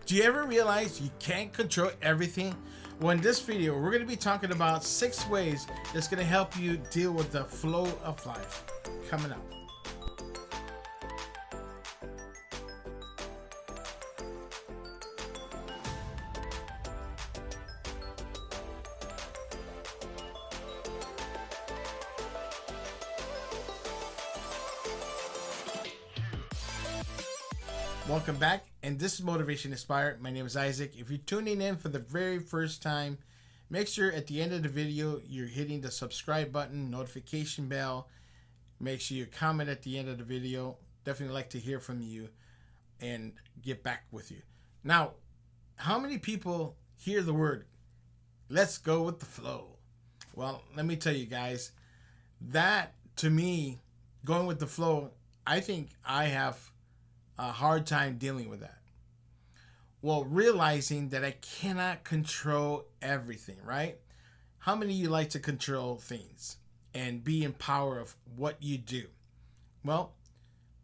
Do you ever realize you can't control everything? Well, in this video, we're going to be talking about 6 ways that's going to help you deal with the flow of life. Coming up. Welcome back, and this is Motivation Inspired. My name is Isaac. If you're tuning in for the very first time, make sure at the end of the video you're hitting the subscribe button, notification bell. Make sure you comment at the end of the video. Definitely like to hear from you and get back with you. Now, how many people hear the word, let's go with the flow? Well, let me tell you guys, that to me, going with the flow, I think I have a hard time dealing with that. Well, realizing that I cannot control everything, right? How many of you like to control things and be in power of what you do? Well,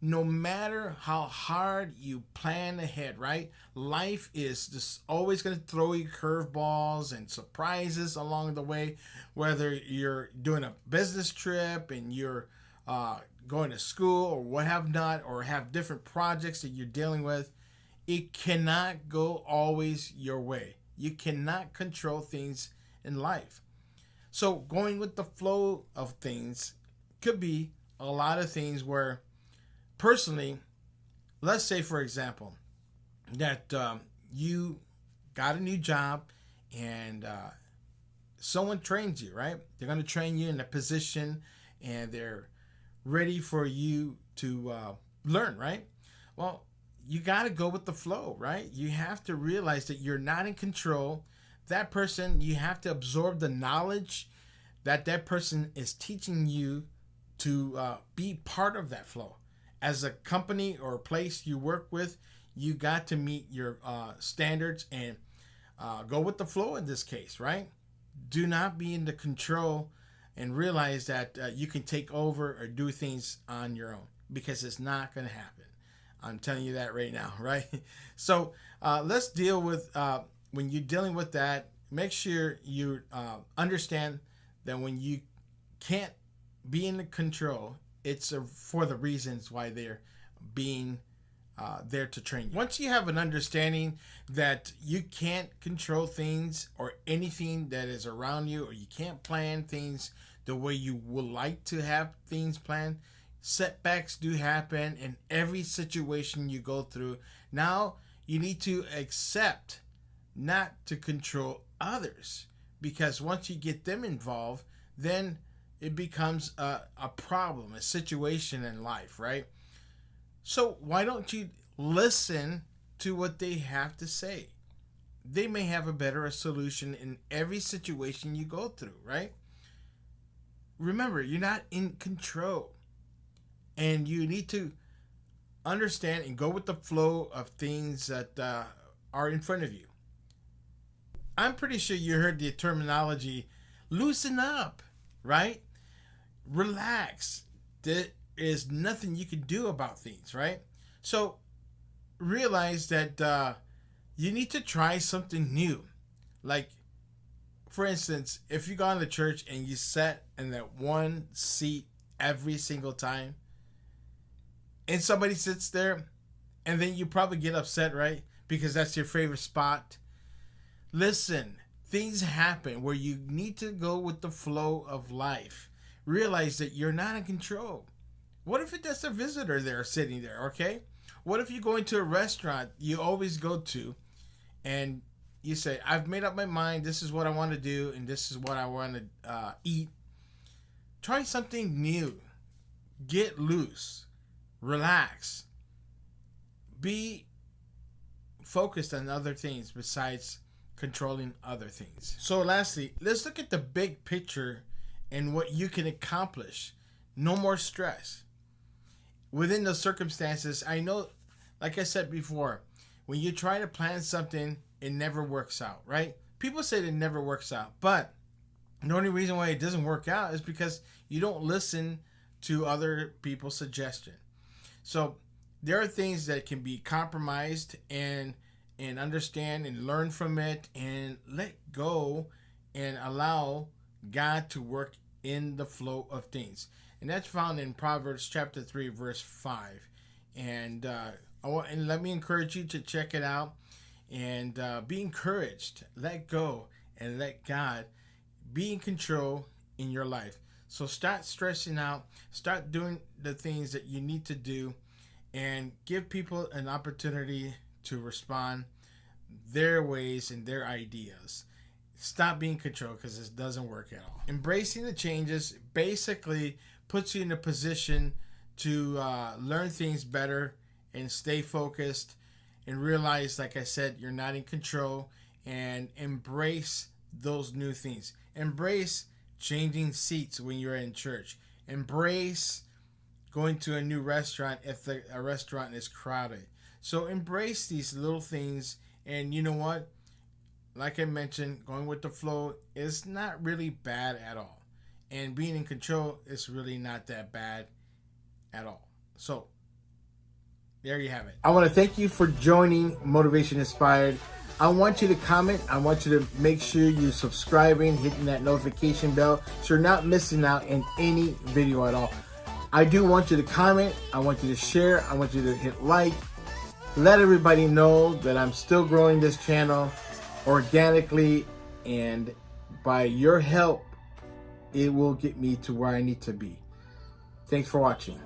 no matter how hard you plan ahead, right? Life is just always going to throw you curveballs and surprises along the way, whether you're doing a business trip and you're going to school or what have not, or have different projects that you're dealing with. It cannot go always your way. You cannot control things in life. So going with the flow of things could be a lot of things where, personally, let's say for example that you got a new job and someone trains you, right? They're going to train you in a position and they're ready for you to learn, right? Well, you got to go with the flow, right? You have to realize that you're not in control. That person, you have to absorb the knowledge that that person is teaching you to be part of that flow. As a company or a place you work with, you got to meet your standards and go with the flow in this case, right? Do not be in the control and realize that you can take over or do things on your own, because it's not going to happen. I'm telling you that right now, right? So let's deal with, when you're dealing with that, make sure you understand that when you can't be in the control, it's for the reasons why they're being there to train you. Once you have an understanding that you can't control things or anything that is around you, or you can't plan things the way you would like to have things planned, setbacks do happen in every situation you go through. Now you need to accept not to control others, because once you get them involved, then it becomes a problem, a situation in life, right? So why don't you listen to what they have to say? They may have a better solution in every situation you go through, right? Remember, you're not in control, and you need to understand and go with the flow of things that are in front of you. I'm pretty sure you heard the terminology, loosen up, right? Relax. There is nothing you can do about things, right? So realize that you need to try something new. Like, for instance, if you go to church and you sat in that one seat every single time, and somebody sits there, and then you probably get upset, right? Because that's your favorite spot. Listen, things happen where you need to go with the flow of life. Realize that you're not in control. What if it's just a visitor there sitting there, okay? What if you go into a restaurant you always go to, and you say, I've made up my mind, this is what I want to do, and this is what I want to eat. Try something new. Get loose. Relax. Be focused on other things besides controlling other things. So lastly, let's look at the big picture and what you can accomplish. No more stress. Within the circumstances, I know, like I said before, when you try to plan something, it never works out, right? People say it never works out, but the only reason why it doesn't work out is because you don't listen to other people's suggestion. So there are things that can be compromised, and and understand and learn from it and let go and allow God to work in the flow of things. And that's found in Proverbs chapter 3, verse 5. And let me encourage you to check it out and be encouraged. Let go and let God be in control in your life. So start stressing out, start doing the things that you need to do, and give people an opportunity to respond their ways and their ideas. Stop being controlled, because this doesn't work at all. Embracing the changes basically puts you in a position to learn things better and stay focused and realize, like I said, you're not in control, and embrace those new things. Embrace changing seats when you're in church. Embrace going to a new restaurant if a restaurant is crowded. So embrace these little things, and you know what? Like I mentioned, going with the flow is not really bad at all. And being in control is really not that bad at all. So, there you have it. I want to thank you for joining Motivation Inspired. I want you to comment. I want you to make sure you're subscribing, hitting that notification bell, so you're not missing out in any video at all. I do want you to comment. I want you to share. I want you to hit like. Let everybody know that I'm still growing this channel organically, and by your help, it will get me to where I need to be. Thanks for watching.